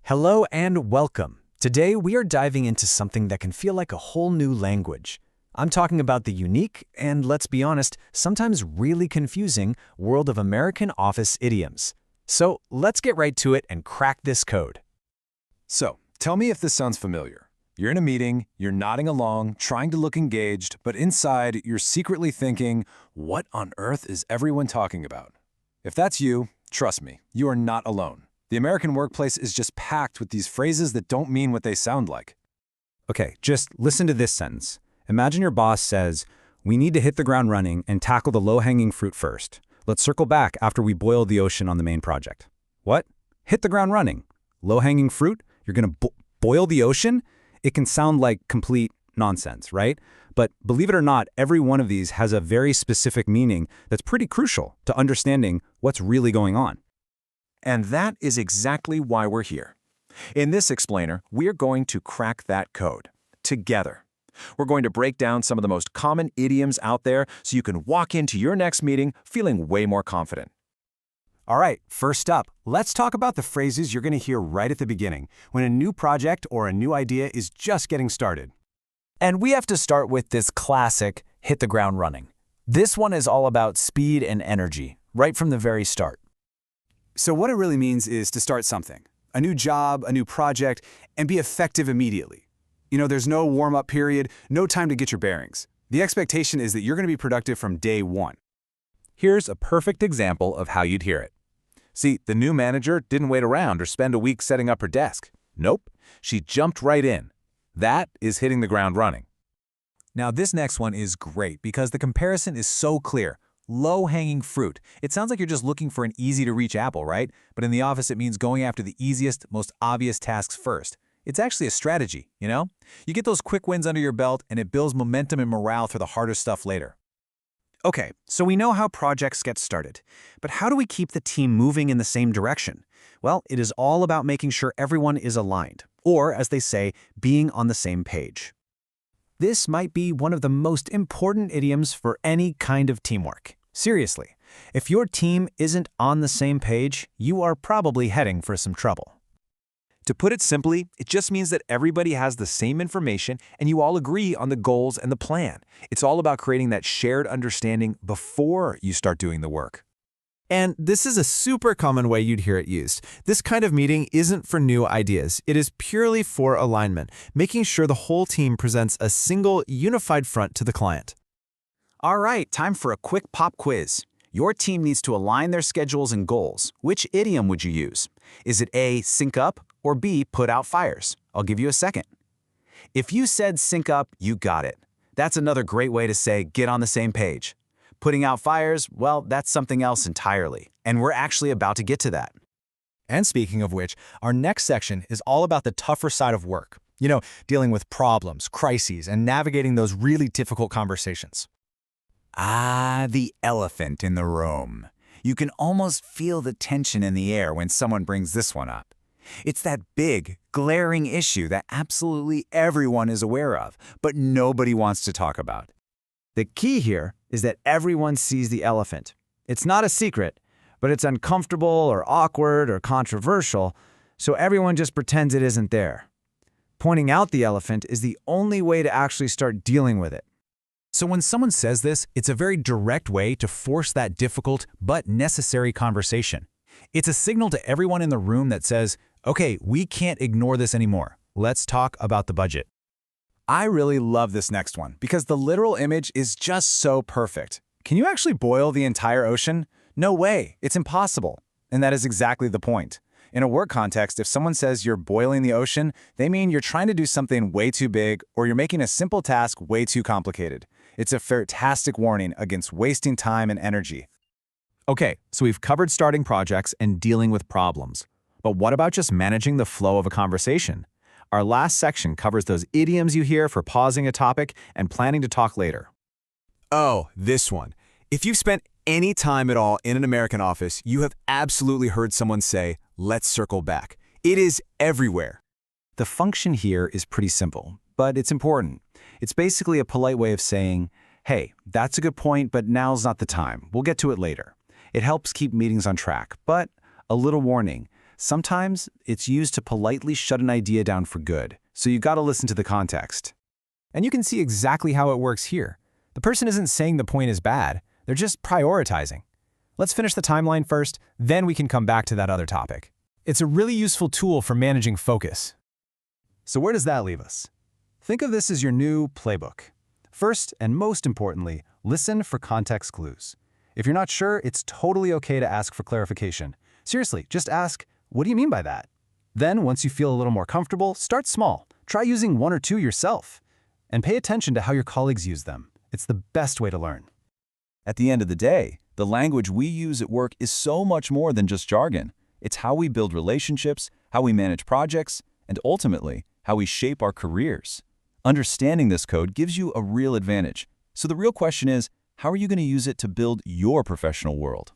Hello and welcome. Today we are diving into something that can feel like a whole new language. I'm talking about the unique and, let's be honest, sometimes really confusing world of American office idioms. So let's get right to it and crack this code. So, tell me if this sounds familiar. You're in a meeting, you're nodding along, trying to look engaged, but inside you're secretly thinking, what on earth is everyone talking about? If that's you, trust me, you are not alone. The American workplace is just packed with these phrases that don't mean what they sound like. Okay, just listen to this sentence. Imagine your boss says, "We need to hit the ground running and tackle the low-hanging fruit first. Let's circle back after we boil the ocean on the main project." What? Hit the ground running. Low-hanging fruit? You're going to boil the ocean? It can sound like complete nonsense, right? But believe it or not, every one of these has a very specific meaning that's pretty crucial to understanding what's really going on. And that is exactly why we're here. In this explainer, we're going to crack that code together. We're going to break down some of the most common idioms out there so you can walk into your next meeting feeling way more confident. All right, first up, let's talk about the phrases you're going to hear right at the beginning when a new project or a new idea is just getting started. And we have to start with this classic, hit the ground running. This one is all about speed and energy, right from the very start. So what it really means is to start something, a new job, a new project, and be effective immediately. There's no warm-up period, no time to get your bearings. The expectation is that you're going to be productive from day one. Here's a perfect example of how you'd hear it. See, the new manager didn't wait around or spend a week setting up her desk. Nope, she jumped right in. That is hitting the ground running. Now this next one is great because the comparison is so clear. Low-hanging fruit. It sounds like you're just looking for an easy-to-reach apple, right? But in the office, it means going after the easiest, most obvious tasks first. It's actually a strategy, You get those quick wins under your belt, and it builds momentum and morale for the harder stuff later. Okay, so we know how projects get started. But how do we keep the team moving in the same direction? Well, it is all about making sure everyone is aligned, or, as they say, being on the same page. This might be one of the most important idioms for any kind of teamwork. Seriously, if your team isn't on the same page, you are probably heading for some trouble. To put it simply, it just means that everybody has the same information and you all agree on the goals and the plan. It's all about creating that shared understanding before you start doing the work. And this is a super common way you'd hear it used. This kind of meeting isn't for new ideas. It is purely for alignment, making sure the whole team presents a single, unified front to the client. All right, time for a quick pop quiz. Your team needs to align their schedules and goals. Which idiom would you use? Is it A, sync up, or B, put out fires? I'll give you a second. If you said sync up, you got it. That's another great way to say get on the same page. Putting out fires, well, that's something else entirely, and we're actually about to get to that. And speaking of which, our next section is all about the tougher side of work. Dealing with problems, crises, and navigating those really difficult conversations. Ah, the elephant in the room. You can almost feel the tension in the air when someone brings this one up. It's that big, glaring issue that absolutely everyone is aware of, but nobody wants to talk about. The key here is that everyone sees the elephant. It's not a secret, but it's uncomfortable or awkward or controversial, so everyone just pretends it isn't there. Pointing out the elephant is the only way to actually start dealing with it. So when someone says this, it's a very direct way to force that difficult but necessary conversation. It's a signal to everyone in the room that says, okay, we can't ignore this anymore. Let's talk about the budget. I really love this next one because the literal image is just so perfect. Can you actually boil the entire ocean? No way, it's impossible. And that is exactly the point. In a work context, if someone says you're boiling the ocean, they mean you're trying to do something way too big or you're making a simple task way too complicated. It's a fantastic warning against wasting time and energy. Okay, so we've covered starting projects and dealing with problems. But what about just managing the flow of a conversation? Our last section covers those idioms you hear for pausing a topic and planning to talk later. Oh, this one. If you've spent any time at all in an American office, you have absolutely heard someone say, "Let's circle back." It is everywhere. The function here is pretty simple, but it's important. It's basically a polite way of saying, hey, that's a good point, but now's not the time. We'll get to it later. It helps keep meetings on track, but a little warning. Sometimes it's used to politely shut an idea down for good, so you gotta listen to the context. And you can see exactly how it works here. The person isn't saying the point is bad, they're just prioritizing. Let's finish the timeline first, then we can come back to that other topic. It's a really useful tool for managing focus. So where does that leave us? Think of this as your new playbook. First, and most importantly, listen for context clues. If you're not sure, it's totally okay to ask for clarification. Seriously, just ask, what do you mean by that? Then, once you feel a little more comfortable, start small. Try using 1 or 2 yourself. And pay attention to how your colleagues use them. It's the best way to learn. At the end of the day, the language we use at work is so much more than just jargon. It's how we build relationships, how we manage projects, and ultimately, how we shape our careers. Understanding this code gives you a real advantage. So the real question is, how are you going to use it to build your professional world?